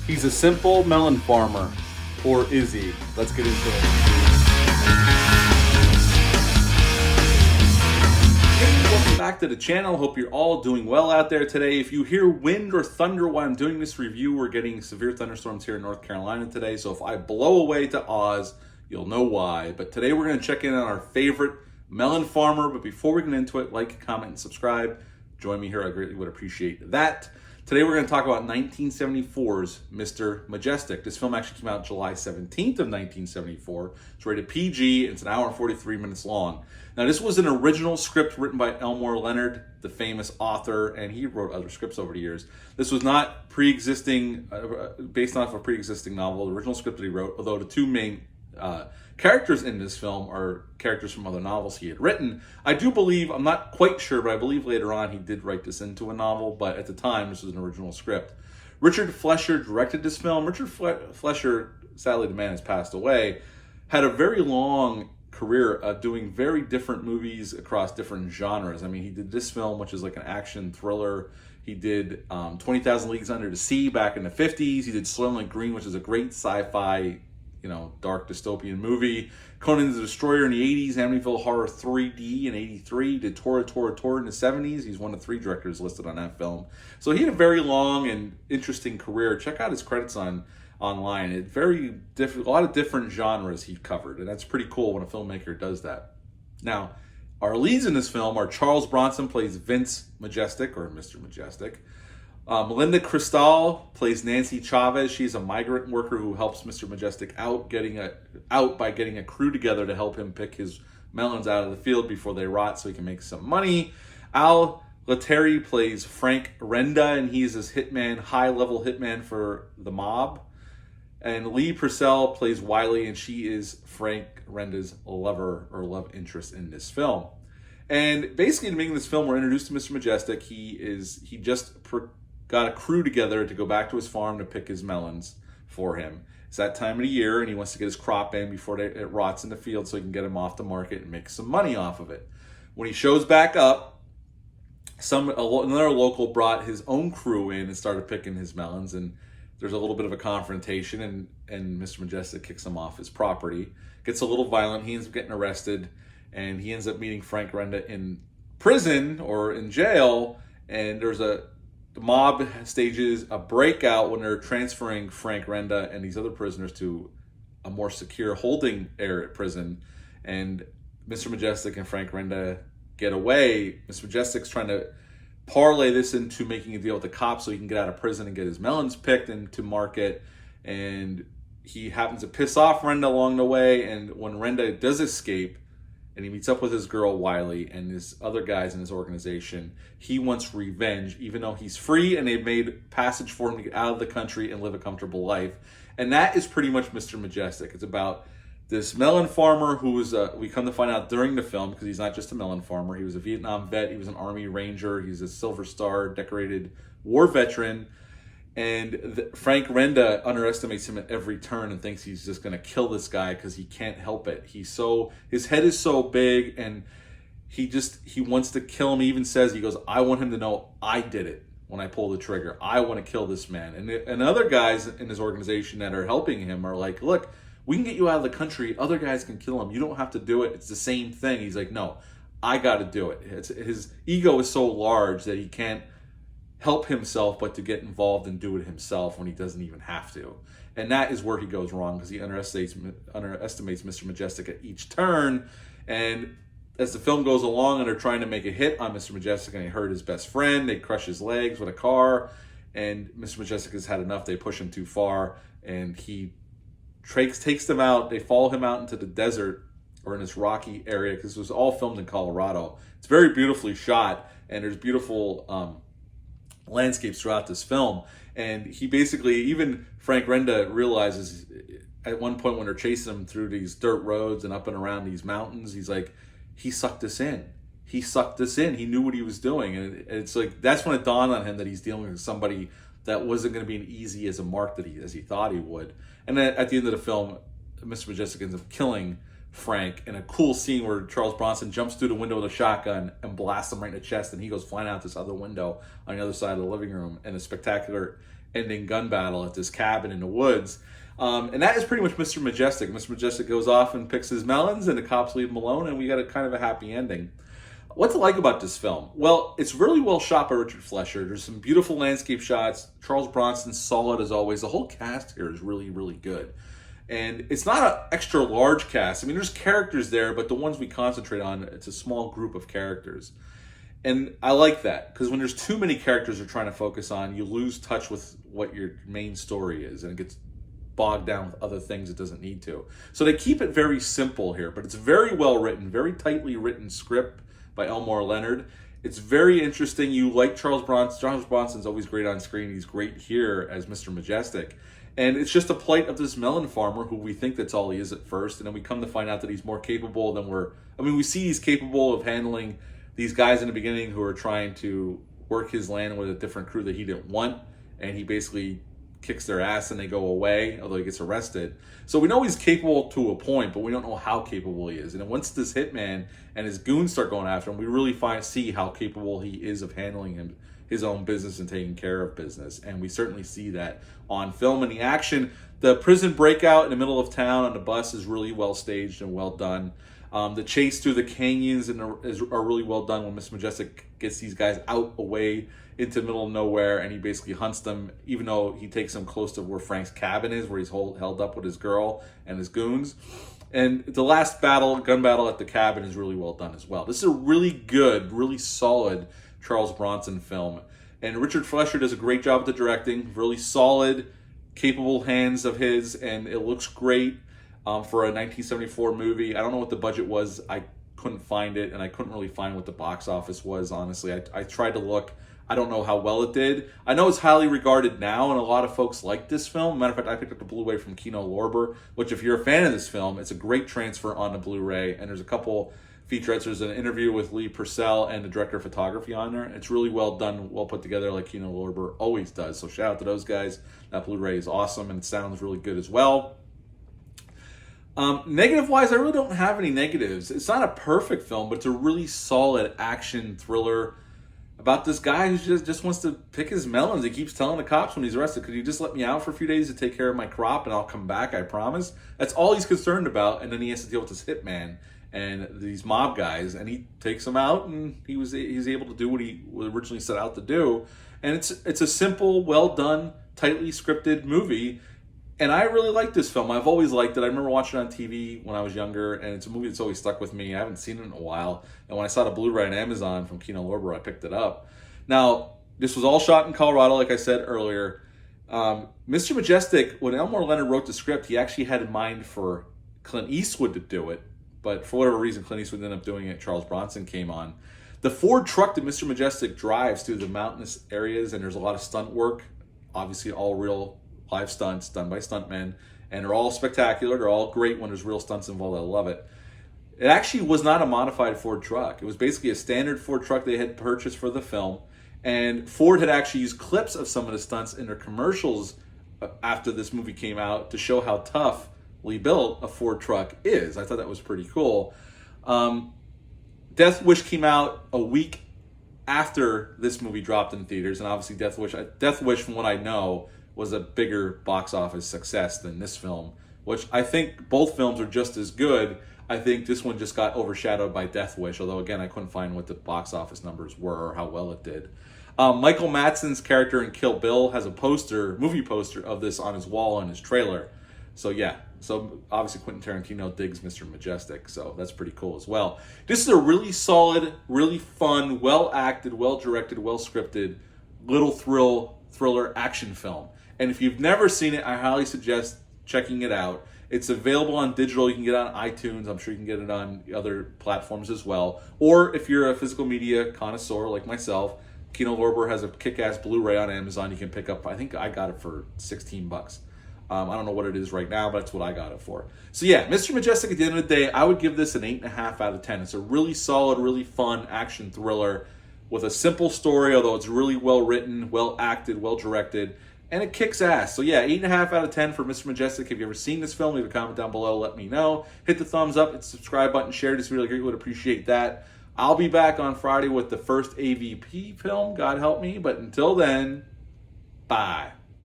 He's a simple melon farmer. Or is he? Let's get into it. Hey, welcome back to the channel. Hope you're all doing well out there today. If you hear wind or thunder while I'm doing this review, we're getting severe thunderstorms here in North Carolina today. So if I blow away to Oz, you'll know why. But today we're going to check in on our favorite melon farmer. But before we get into it, like, comment, and subscribe. Join me here. I greatly would appreciate that. Today we're going to talk about 1974's Mr. Majestyk. This film actually came out July 17th of 1974. It's rated PG. It's an hour and 43 minutes long. Now this was an original script written by Elmore Leonard, the famous author, and he wrote other scripts over the years. This was not pre-existing, based off a pre-existing novel, the original script that he wrote, although the two main characters in this film are characters from other novels he had written. I do believe, I'm not quite sure, but I believe later on he did write this into a novel, but at the time this was an original script. Richard Fleischer directed this film. Richard Fleischer, sadly the man has passed away, had a very long career doing very different movies across different genres. I mean, he did this film, which is like an action thriller. He did 20,000 Leagues Under the Sea back in the 50s. He did Soylent Green, which is a great sci-fi, dark dystopian movie. Conan the Destroyer in the 80s, Amityville Horror 3D in 83, did Tora in the 70s. He's one of 3 directors listed on that film. So he had a very long and interesting career. Check out his credits online. It's a lot of different genres he covered, and that's pretty cool when a filmmaker does that. Now, our leads in this film are Charles Bronson plays Vince Majestyk, or Mr. Majestyk. Melinda Cristal plays Nancy Chavez. She's a migrant worker who helps Mr. Majestyk out by getting a crew together to help him pick his melons out of the field before they rot so he can make some money. Al Lettieri plays Frank Renda, and he's this high-level hitman for the mob. And Lee Purcell plays Wiley, and she is Frank Renda's lover or love interest in this film. And basically, in making this film, we're introduced to Mr. Majestyk. He just got a crew together to go back to his farm to pick his melons for him. It's that time of the year, and he wants to get his crop in before it rots in the field so he can get them off the market and make some money off of it. When he shows back up, another local brought his own crew in and started picking his melons, and there's a little bit of a confrontation, and Mr. Majestyk kicks him off his property. Gets a little violent. He ends up getting arrested, and he ends up meeting Frank Renda in prison or in jail, and the mob stages a breakout when they're transferring Frank Renda and these other prisoners to a more secure holding area at prison. And Mr. Majestyk and Frank Renda get away. Mr. Majestyk's trying to parlay this into making a deal with the cops so he can get out of prison and get his melons picked into market. And he happens to piss off Renda along the way. And when Renda does escape, and he meets up with his girl, Wiley, and his other guys in his organization, he wants revenge, even though he's free and they've made passage for him to get out of the country and live a comfortable life. And that is pretty much Mr. Majestyk. It's about this melon farmer who was, we come to find out during the film, because he's not just a melon farmer. He was a Vietnam vet. He was an Army Ranger. He's a Silver Star decorated war veteran. And Frank Renda underestimates him at every turn and thinks he's just going to kill this guy because he can't help it. His head is so big, and he wants to kill him. He even says, he goes, I want him to know I did it when I pull the trigger. I want to kill this man. And other guys in his organization that are helping him are like, look, we can get you out of the country. Other guys can kill him. You don't have to do it. It's the same thing. He's like, no, I got to do it. His ego is so large that he can't help himself but to get involved and do it himself when he doesn't even have to. And that is where he goes wrong, because he underestimates Mr. Majestyk at each turn. And as the film goes along and they're trying to make a hit on Mr. Majestyk, and they hurt his best friend, they crush his legs with a car, and Mr. Majestyk has had enough. They push him too far, and he takes them out. They follow him out into the desert, or in this rocky area, because this was all filmed in Colorado. It's very beautifully shot, and there's beautiful landscapes throughout this film. And he basically, even Frank Renda realizes at one point when they're chasing him through these dirt roads and up and around these mountains, he's like, he sucked us in. He sucked us in. He knew what he was doing. And it's like, that's when it dawned on him that he's dealing with somebody that wasn't going to be as easy as a mark as he thought he would. And then at the end of the film, Mr. Majestyk ends up killing Frank in a cool scene where Charles Bronson jumps through the window with a shotgun and blasts him right in the chest, and he goes flying out this other window on the other side of the living room in a spectacular ending gun battle at this cabin in the woods. And that is pretty much Mr. Majestyk. Mr. Majestyk goes off and picks his melons, and the cops leave him alone, and we got a kind of a happy ending. What to like about this film? Well, it's really well shot by Richard Fleischer. There's some beautiful landscape shots. Charles Bronson's solid as always. The whole cast here is really, really good. And it's not an extra large cast. I mean, there's characters there, but the ones we concentrate on, it's a small group of characters. And I like that, because when there's too many characters you're trying to focus on, you lose touch with what your main story is, and it gets bogged down with other things it doesn't need to. So they keep it very simple here, but it's very well written, very tightly written script by Elmore Leonard. It's very interesting. You like Charles Bronson. Charles Bronson's always great on screen. He's great here as Mr. Majestyk. And it's just a plight of this melon farmer who we think that's all he is at first. And then we come to find out that he's more capable than we see he's capable of handling these guys in the beginning who are trying to work his land with a different crew that he didn't want. And he basically kicks their ass and they go away, although he gets arrested. So we know he's capable to a point, but we don't know how capable he is. And then once this hitman and his goons start going after him, we really see how capable he is of handling his own business and taking care of business. And we certainly see that on film. And the action, the prison breakout in the middle of town on the bus is really well staged and well done. The chase through the canyons are really well done when Mr. Majestyk gets these guys out away into the middle of nowhere, and he basically hunts them, even though he takes them close to where Frank's cabin is, where he's held up with his girl and his goons. And the last gun battle at the cabin is really well done as well. This is a really good, really solid Charles Bronson film. And Richard Fleischer does a great job at the directing, really solid, capable hands of his, and it looks great for a 1974 movie. I don't know what the budget was. I couldn't find it, and I couldn't really find what the box office was, honestly. I tried to look. I don't know how well it did. I know it's highly regarded now, and a lot of folks like this film. Matter of fact, I picked up the Blu-ray from Kino Lorber, which if you're a fan of this film, it's a great transfer on the Blu-ray, and there's a couple featurettes. There's an interview with Lee Purcell and the director of photography on there. It's really well done, well put together, like Kino Lorber always does. So shout out to those guys. That Blu-ray is awesome, and it sounds really good as well. Negative-wise, I really don't have any negatives. It's not a perfect film, but it's a really solid action thriller about this guy who just wants to pick his melons. He keeps telling the cops when he's arrested, could you just let me out for a few days to take care of my crop and I'll come back, I promise? That's all he's concerned about, and then he has to deal with this hitman and these mob guys, and he takes them out, and he's able to do what he originally set out to do. And it's a simple, well-done, tightly scripted movie. And I really like this film. I've always liked it. I remember watching it on TV when I was younger, and it's a movie that's always stuck with me. I haven't seen it in a while. And when I saw the Blu-ray on Amazon from Kino Lorber, I picked it up. Now, this was all shot in Colorado, like I said earlier. Mr. Majestyk, when Elmore Leonard wrote the script, he actually had in mind for Clint Eastwood to do it. But for whatever reason, Clint Eastwood ended up doing it. Charles Bronson came on. The Ford truck that Mr. Majestyk drives through the mountainous areas, and there's a lot of stunt work, obviously all real live stunts done by stuntmen, and they're all spectacular. They're all great when there's real stunts involved. I love it. It actually was not a modified Ford truck. It was basically a standard Ford truck they had purchased for the film, and Ford had actually used clips of some of the stunts in their commercials after this movie came out to show how toughly built a Ford truck is. I thought that was pretty cool. Death Wish came out a week after this movie dropped in theaters, and obviously Death Wish, from what I know, was a bigger box office success than this film, which I think both films are just as good. I think this one just got overshadowed by Death Wish, although again, I couldn't find what the box office numbers were or how well it did. Michael Madsen's character in Kill Bill has a movie poster of this on his wall in his trailer. So yeah, so obviously Quentin Tarantino digs Mr. Majestyk, so that's pretty cool as well. This is a really solid, really fun, well-acted, well-directed, well-scripted, little thriller action film. And if you've never seen it, I highly suggest checking it out. It's available on digital. You can get it on iTunes. I'm sure you can get it on other platforms as well. Or if you're a physical media connoisseur like myself, Kino Lorber has a kick-ass Blu-ray on Amazon you can pick up. I think I got it for $16. I don't know what it is right now, but that's what I got it for. So yeah, Mr. Majestyk, at the end of the day, I would give this an 8.5 out of 10. It's a really solid, really fun action thriller with a simple story, although it's really well written, well acted, well directed. And it kicks ass. So yeah, 8.5 out of 10 for Mr. Majestyk. Have you ever seen this film? Leave a comment down below. Let me know. Hit the thumbs up, hit the subscribe button, share this video. I would appreciate that. I'll be back on Friday with the first AVP film. God help me. But until then, bye.